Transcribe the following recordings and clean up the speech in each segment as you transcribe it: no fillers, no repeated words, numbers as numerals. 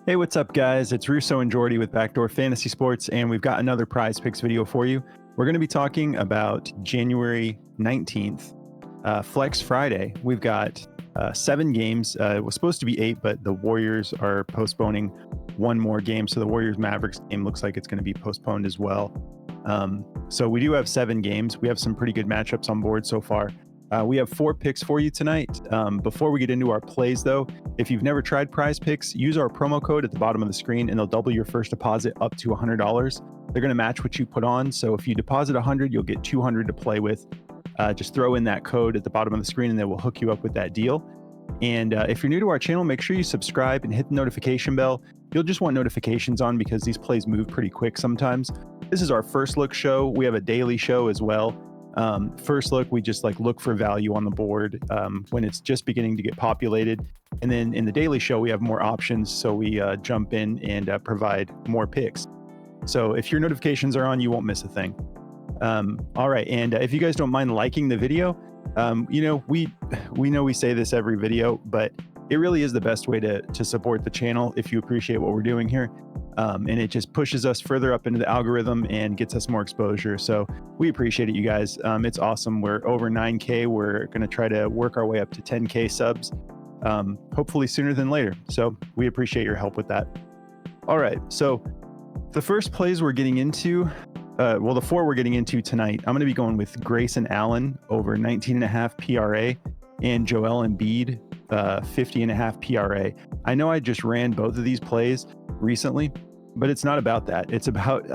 Hey, what's up, guys? It's Russo and Jordy with Backdoor Fantasy Sports, and we've got another prize picks video for you. We're going to be talking about January 19th, Flex Friday. We've got 7 games. It was supposed to be 8, but the Warriors are postponing one more game. So the Warriors-Mavericks game looks like it's going to be postponed as well. So we do have 7 games. We have some pretty good matchups on board so far. We have 4 picks for you tonight. Before we get into our plays, though, if you've never tried Prize Picks, use our promo code at the bottom of the screen, and they'll double your first deposit up to $100. They're going to match what you put on. So if you deposit $100, you'll get $200 to play with. Just throw in that code at the bottom of the screen, and they will hook you up with that deal. And if you're new to our channel, make sure you subscribe and hit the notification bell. You'll just want notifications on because these plays move pretty quick sometimes. This is our first look show. We have a daily show as well. First look, we just look for value on the board when it's just beginning to get populated. And then in the daily show, we have more options. So we jump in and provide more picks. So if your notifications are on, you won't miss a thing. All right. And if you guys don't mind liking the video, we know we say this every video, but it really is the best way to support the channel if you appreciate what we're doing here. And it just pushes us further up into the algorithm and gets us more exposure. So we appreciate it, you guys. It's awesome. We're over 9K. We're going to try to work our way up to 10K subs, hopefully sooner than later. So we appreciate your help with that. All right. So the first plays we're getting into, the 4 we're getting into tonight, I'm going to be going with Grayson Allen over 19.5 PRA and Joel Embiid, 50.5 PRA. I know I just ran both of these plays recently, but it's not about that. It's about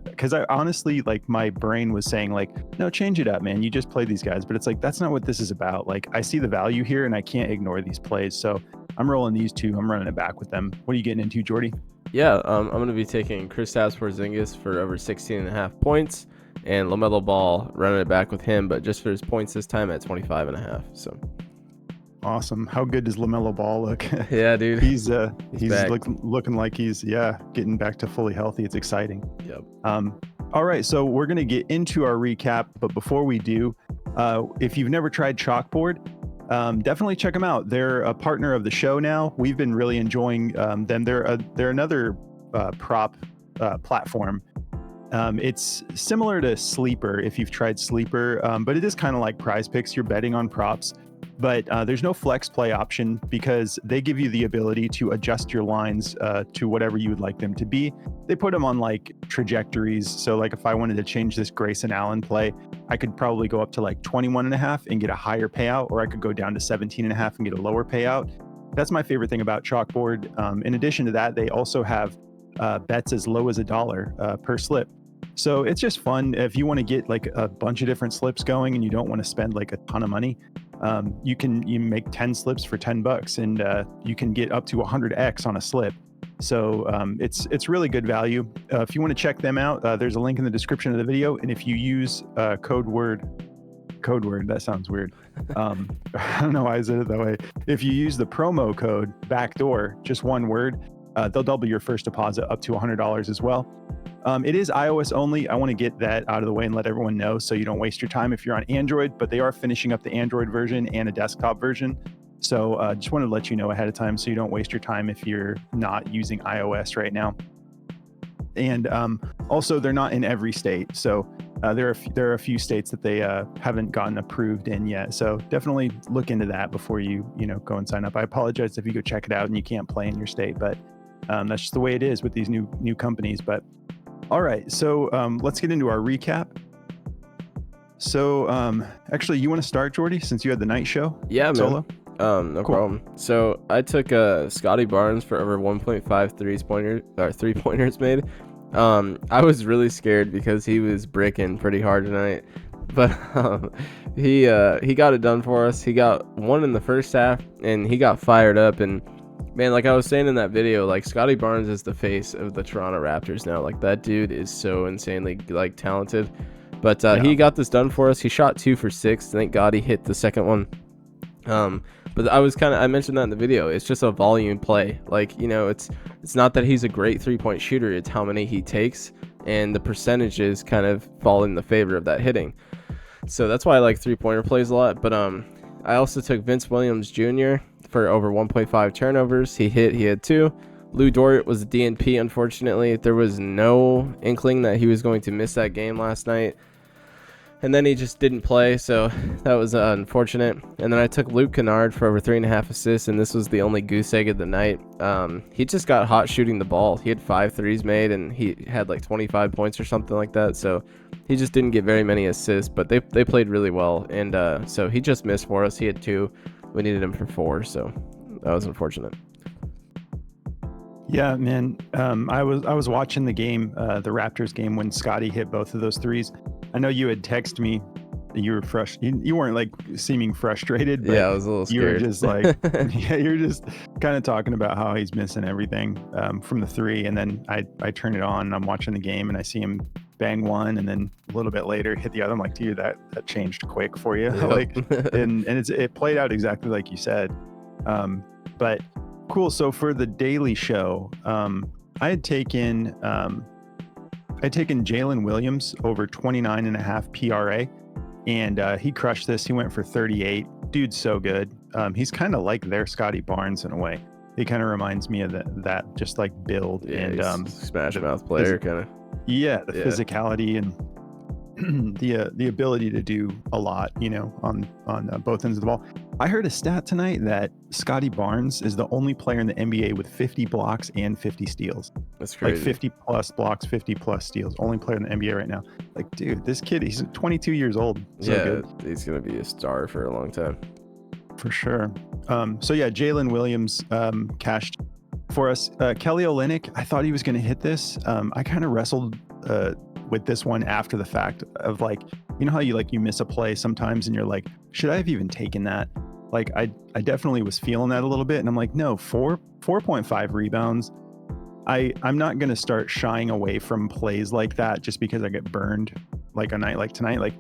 because I honestly, my brain was saying no, change it up, man. You just play these guys, but it's that's not what this is about. I see the value here and I can't ignore these plays. So I'm rolling these 2. I'm running it back with them. What are you getting into, Jordy? Yeah, I'm going to be taking Kristaps Porzingis for over 16.5 points and LaMelo Ball, running it back with him, but just for his points this time at 25.5. So awesome. How good does LaMelo Ball look? Yeah, dude. he's looking like he's getting back to fully healthy. It's exciting. Yep. All right, so we're going to get into our recap, but before we do, if you've never tried Chalkboard, definitely check them out. They're a partner of the show now. We've been really enjoying them. They're another prop platform. It's similar to Sleeper if you've tried Sleeper, but it is kind of like Prize Picks. You're betting on props, but there's no flex play option because they give you the ability to adjust your lines to whatever you would like them to be. They put them on trajectories. So if I wanted to change this Grayson Allen play, I could probably go up to 21.5 and get a higher payout, or I could go down to 17.5 and get a lower payout. That's my favorite thing about Chalkboard. In addition to that, they also have bets as low as $1 per slip. So it's just fun. If you want to get a bunch of different slips going and you don't want to spend a ton of money, you make 10 slips for $10 and you can get up to 100x on a slip. So it's really good value. If you want to check them out, there's a link in the description of the video. And if you use code word, that sounds weird. I don't know why I said it that way. If you use the promo code backdoor, just one word, they'll double your first deposit up to $100 as well. It is iOS only. I want to get that out of the way and let everyone know so you don't waste your time if you're on Android, but they are finishing up the Android version and a desktop version. So just wanted to let you know ahead of time so you don't waste your time if you're not using iOS right now. And also, they're not in every state. So there are a few states that they haven't gotten approved in yet. So definitely look into that before you go and sign up. I apologize if you go check it out and you can't play in your state, but that's just the way it is with these new companies. But all right, so let's get into our recap. So actually, you want to start, Jordy, since you had the night show? Yeah, man. Solo? No problem. So I took Scotty Barnes for over 1.5 three-pointers made. I was really scared because he was bricking pretty hard tonight, but he got it done for us. He got 1 in the first half, and he got fired up. And man, like I was saying in that video, Scotty Barnes is the face of the Toronto Raptors now. That dude is so insanely talented. But he got this done for us. He shot 2 for 6. Thank God he hit the second one. But I mentioned that in the video. It's just a volume play. It's not that he's a great 3-point shooter. It's how many he takes, and the percentages kind of fall in the favor of that hitting. So that's why I like 3-pointer plays a lot. But I also took Vince Williams Jr. for over 1.5 turnovers. He had 2. Lou Dort was a DNP, unfortunately. There was no inkling that he was going to miss that game last night. And then he just didn't play, so that was unfortunate. And then I took Luke Kennard for over 3.5 assists, and this was the only goose egg of the night. He just got hot shooting the ball. He had 5 threes made, and he had like 25 points or something like that. So he just didn't get very many assists, but they played really well. And so he just missed for us. He had 2. We needed him for 4, so that was unfortunate. Yeah, man. I was watching the game, the Raptors game, when Scotty hit both of those threes. I know you had texted me that you were you weren't like seeming frustrated, but yeah, I was a little scared. You were just like, yeah, you're just kind of talking about how he's missing everything from the 3. And then I turn it on and I'm watching the game and I see him bang one, and then a little bit later hit the other. I'm like, dude, that changed quick for you. Yep. Like, and it played out exactly like you said. But cool. So for the daily show, I had taken Jalen Williams over 29.5 PRA, and he crushed this. He went for 38. Dude's so good. He's kind of like their Scotty Barnes in a way. He kind of reminds me of that just like build, yeah, and smash mouth player kind of. Yeah, the physicality and the ability to do a lot, on both ends of the ball. I heard a stat tonight that Scotty Barnes is the only player in the NBA with 50 blocks and 50 steals. That's crazy. Like 50 plus blocks, 50 plus steals. Only player in the NBA right now. Like, dude, this kid, he's 22 years old. So good. He's gonna be a star for a long time. For sure. So yeah, Jalen Williams cashed for us. Kelly Olynyk, I thought he was going to hit this. I kind of wrestled with this one after the fact of like, how you miss a play sometimes and you're like, should I have even taken that? Like I definitely was feeling that a little bit, and I'm like, no, 4.5 rebounds. I'm not going to start shying away from plays like that just because I get burned like a night like tonight. Like,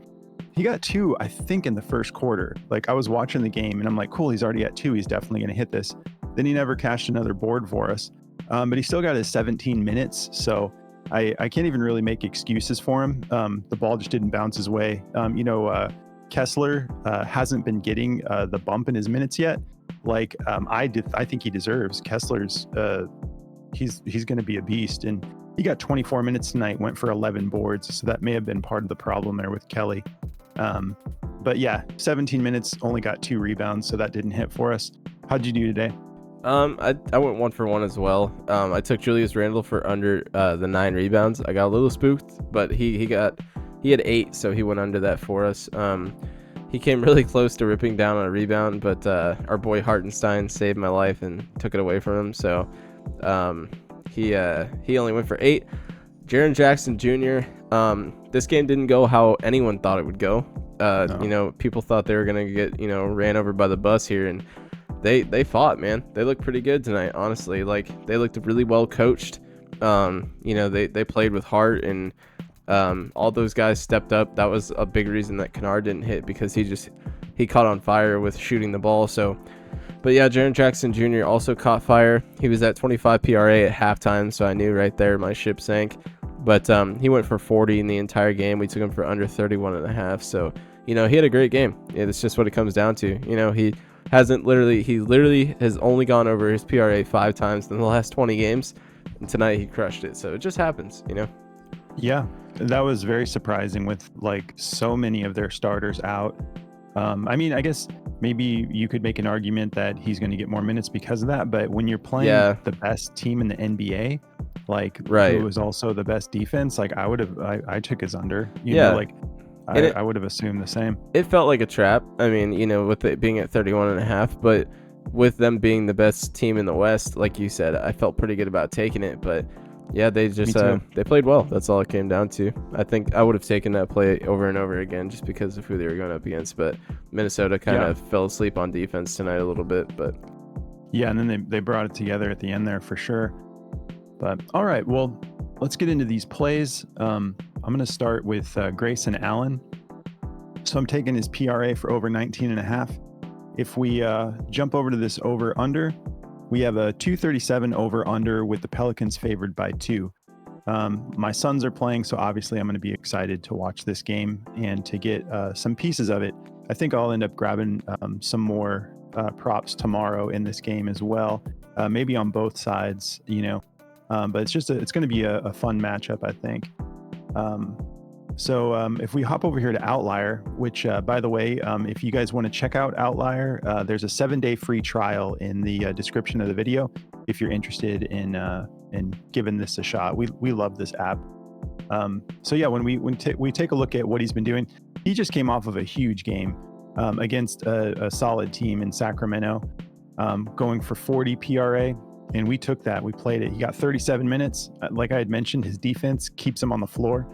he got 2, I think, in the first quarter. Like, I was watching the game and I'm like, cool, he's already at 2. He's definitely going to hit this. Then he never cashed another board for us. But he still got his 17 minutes. So I can't even really make excuses for him. The ball just didn't bounce his way. Kessler hasn't been getting the bump in his minutes yet. Like I think he deserves. Kessler's he's going to be a beast, and he got 24 minutes tonight. Went for 11 boards, so that may have been part of the problem there with Kelly. But yeah, 17 minutes, only got 2 rebounds, so that didn't hit for us. How'd you do today? I went 1 for 1 as well. I took Julius Randle for under the 9 rebounds. I got a little spooked, but he had 8, so he went under that for us. He came really close to ripping down on a rebound, but our boy Hartenstein saved my life and took it away from him. So he only went for 8. Jaren Jackson Jr. This game didn't go how anyone thought it would go. No. People thought they were gonna get ran over by the bus here, and they fought, man. They looked pretty good tonight, honestly. Like, they looked really well coached. They played with heart, and all those guys stepped up. That was a big reason that Kennard didn't hit, because he caught on fire with shooting the ball. So, but yeah, Jaren Jackson Jr. also caught fire. He was at 25 PRA at halftime, so I knew right there my ship sank. But he went for 40 in the entire game. We took him for under 31.5. So, he had a great game. It's just what it comes down to. He literally has only gone over his PRA 5 times in the last 20 games, and tonight he crushed it. So it just happens, Yeah, that was very surprising with like so many of their starters out. I guess maybe you could make an argument that he's going to get more minutes because of that, but when you're playing the best team in the NBA, like who was also the best defense, like I took his under, I would have assumed the same. It felt like a trap. With it being at 31.5, but with them being the best team in the West, like you said, I felt pretty good about taking it. But yeah, they just they played well. That's all it came down to. I think I would have taken that play over and over again just because of who they were going up against. But Minnesota kind of fell asleep on defense tonight a little bit. But yeah, and then they brought it together at the end there for sure. But all right, well, let's get into these plays. I'm going to start with Grayson Allen. So I'm taking his PRA for over 19.5. If we jump over to this over-under, we have a 237 over-under with the Pelicans favored by 2. My sons are playing, so obviously I'm going to be excited to watch this game and to get some pieces of it. I think I'll end up grabbing some more props tomorrow in this game as well. maybe on both sides, but it's going to be a fun matchup, I think. So if we hop over here to Outlier, which by the way, if you guys want to check out Outlier, there's a 7-day free trial in the description of the video if you're interested in giving this a shot. We love this app. So yeah, when we take a look at what he's been doing, he just came off of a huge game against a solid team in Sacramento, going for 40 PRA. And we took that. We played it. He got 37 minutes. Like I had mentioned, his defense keeps him on the floor.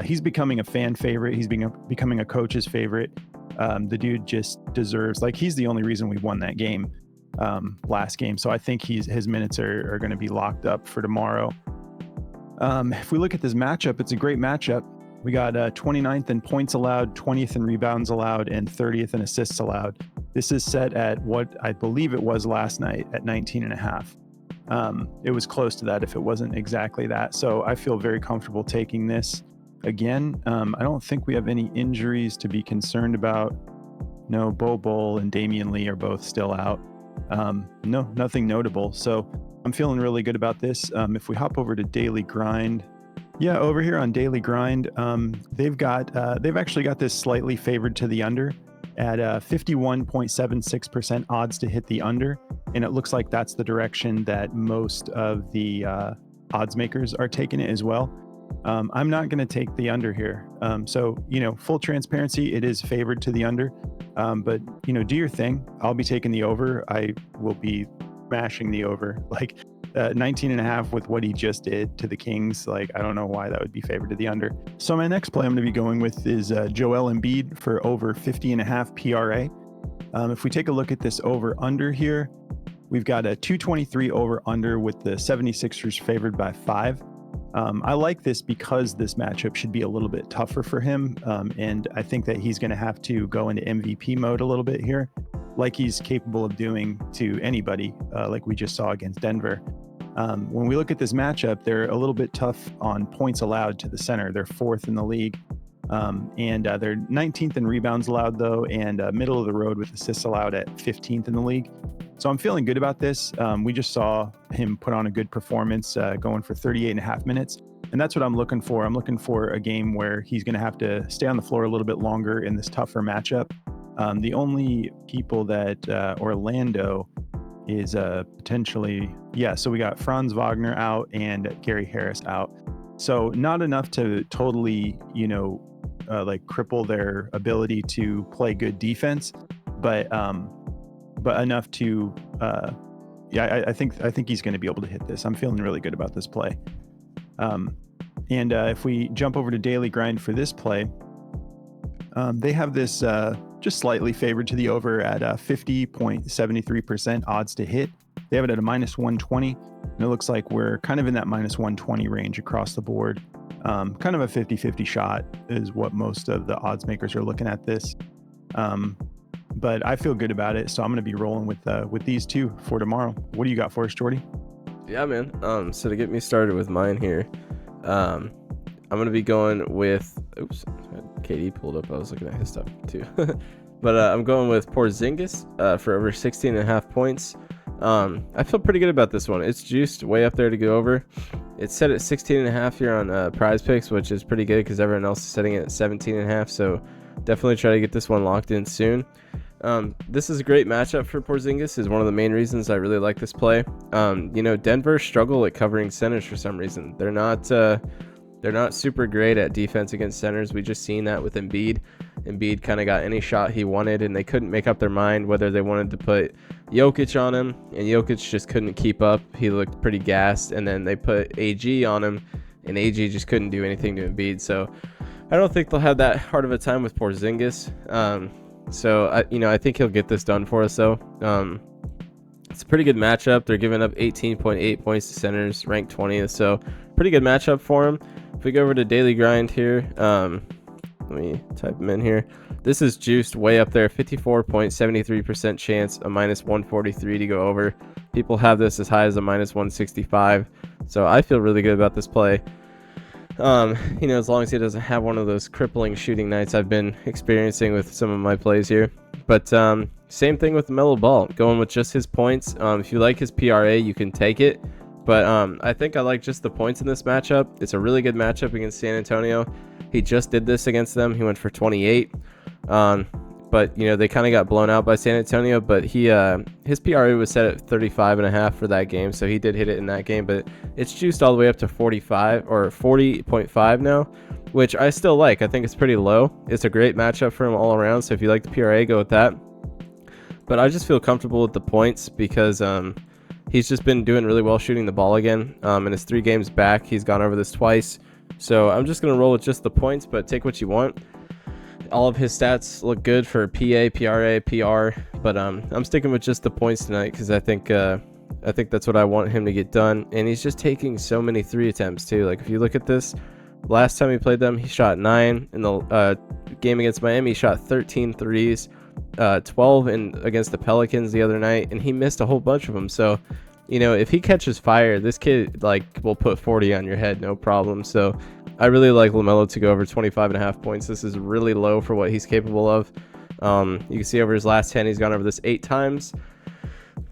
He's becoming a fan favorite. He's becoming a coach's favorite. The dude just deserves, he's the only reason we won that game last game. So I think his minutes are going to be locked up for tomorrow. If we look at this matchup, it's a great matchup. We got 29th in points allowed, 20th in rebounds allowed, and 30th in assists allowed. This is set at what I believe it was last night at 19.5. It was close to that if it wasn't exactly that. So I feel very comfortable taking this again. I don't think we have any injuries to be concerned about. No, Bo Bull and Damian Lee are both still out. No, nothing notable. So I'm feeling really good about this. If we hop over to Daily Grind, yeah, over here on Daily Grind, they've actually got this slightly favored to the under at 51.76% odds to hit the under. And it looks like that's the direction that most of the odds makers are taking it as well. I'm not going to take the under here. So, full transparency, it is favored to the under. But, do your thing. I'll be taking the over. I will be smashing the over. 19.5 with what he just did to the Kings. I don't know why that would be favored to the under. So my next play I'm going to be going with is Joel Embiid for over 50.5 PRA. If we take a look at this over under here, we've got a 223 over under with the 76ers favored by 5. I like this because this matchup should be a little bit tougher for him. And I think that he's going to have to go into MVP mode a little bit here, like he's capable of doing to anybody, like we just saw against Denver. When we look at this matchup, they're a little bit tough on points allowed to the center. They're 4th in the league. And they're 19th in rebounds allowed, though, and middle of the road with assists allowed at 15th in the league. So I'm feeling good about this. We just saw him put on a good performance, going for 38.5 minutes. And that's what I'm looking for. I'm looking for a game where he's going to have to stay on the floor a little bit longer in this tougher matchup. The only people that Orlando is potentially, so we got Franz Wagner out and Gary Harris out. So not enough to totally, cripple their ability to play good defense, but enough to, I think he's going to be able to hit this. I'm feeling really good about this play. And if we jump over to Daily Grind for this play, they have this just slightly favored to the over at 50.73% odds to hit. They have it at a -120, and it looks like we're kind of in that -120 range across the board. Kind of a 50-50 shot is what most of the odds makers are looking at this. But I feel good about it, so I'm going to be rolling with these two for tomorrow. What do you got for us, Jordy? Yeah, man. So to get me started with mine here, I'm going to be going with, KD pulled up. I was looking at his stuff too. But I'm going with Porzingis for over 16.5 points. I feel pretty good about this one. It's juiced way up there to go over. It's set at 16.5 here on Prize Picks, which is pretty good because everyone else is setting it at 17.5. So definitely try to get this one locked in soon. This is a great matchup for Porzingis. Is one of the main reasons I really like this play. Denver struggle at covering centers for some reason. They're not super great at defense against centers. We just seen that with Embiid. Embiid kind of got any shot he wanted, and they couldn't make up their mind whether they wanted to put Jokic on him, and Jokic just couldn't keep up. He looked pretty gassed, and then they put AG on him, and AG just couldn't do anything to Embiid. So I don't think they'll have that hard of a time with Porzingis. So I think he'll get this done for us, though. It's a pretty good matchup. They're giving up 18.8 points to centers, ranked 20th, so pretty good matchup for him. If we go over to Daily Grind here, let me type him in here. This is juiced way up there, 54.73% chance, a -143 to go over. People have this as high as a -165, so I feel really good about this play. As long as he doesn't have one of those crippling shooting nights I've been experiencing with some of my plays here. But same thing with the Melo Ball, going with just his points. If you like his PRA, you can take it. But I think I like just the points in this matchup. It's a really good matchup against San Antonio. He just did this against them. He went for 28. But they kind of got blown out by San Antonio. But his PRA was set at 35.5 for that game, so he did hit it in that game. But it's juiced all the way up to 45 or 40.5 now, which I still like. I think it's pretty low. It's a great matchup for him all around. So if you like the PRA, go with that. But I just feel comfortable with the points because he's just been doing really well shooting the ball again. In his 3 games back, he's gone over this twice. So I'm just going to roll with just the points, but take what you want. All of his stats look good for PA, PRA, PR, but I'm sticking with just the points tonight because I think that's what I want him to get done. And he's just taking so many 3 attempts too. Like if you look at this, last time he played them, he shot 9. In the game against Miami, he shot 13 threes, 12 against the Pelicans the other night, and he missed a whole bunch of them. So, if he catches fire, this kid will put 40 on your head, no problem. So I really like LaMelo to go over 25.5 points. This is really low for what he's capable of. You can see over his last 10, he's gone over this 8 times.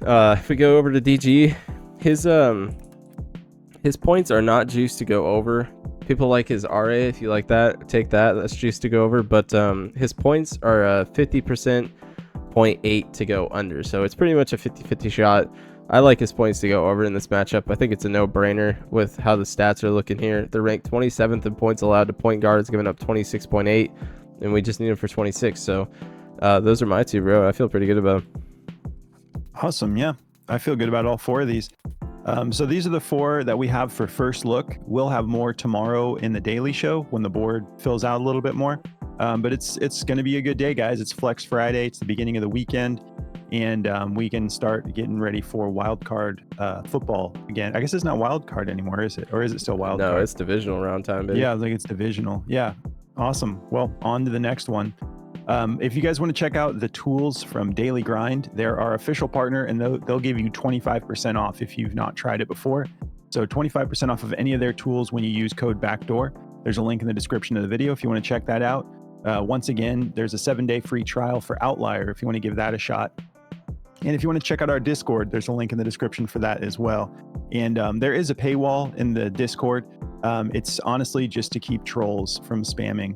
If we go over to DG, his points are not juiced to go over. People like his RA. If you like that, take that. That's juiced to go over. But his points are 50%, 0.8 to go under. So it's pretty much a 50-50 shot. I like his points to go over in this matchup. I think it's a no-brainer with how the stats are looking here. They're ranked 27th in points allowed to point guards, giving up 26.8, and we just need him for 26. So those are my 2, bro. I feel pretty good about them. Awesome. Yeah, I feel good about all 4 of these. So these are the 4 that we have for first look. We'll have more tomorrow in the daily show when the board fills out a little bit more. But it's going to be a good day, guys. It's Flex Friday. It's the beginning of the weekend. And we can start getting ready for wild card football again. I guess it's not wild card anymore, is it? Or is it still wild card? No, it's divisional round time, baby. Yeah, I think it's divisional. Yeah, awesome. Well, on to the next one. If you guys want to check out the tools from Daily Grind, they're our official partner, and they'll give you 25% off if you've not tried it before. So 25% off of any of their tools when you use code BACKDOOR. There's a link in the description of the video if you want to check that out. Once again, there's a 7-day free trial for Outlier if you want to give that a shot. And if you want to check out our Discord, there's a link in the description for that as well. And there is a paywall in the Discord. It's honestly just to keep trolls from spamming.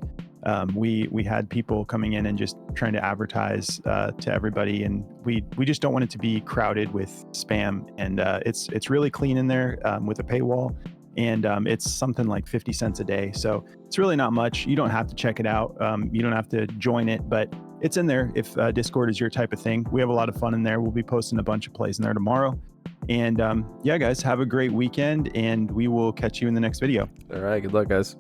We had people coming in and just trying to advertise to everybody, and we just don't want it to be crowded with spam. And it's really clean in there with a paywall, and it's something like 50 cents a day. So it's really not much. You don't have to check it out. You don't have to join it, but it's in there if Discord is your type of thing. We have a lot of fun in there. We'll be posting a bunch of plays in there tomorrow. And yeah, guys, have a great weekend, and we will catch you in the next video. All right, good luck, guys.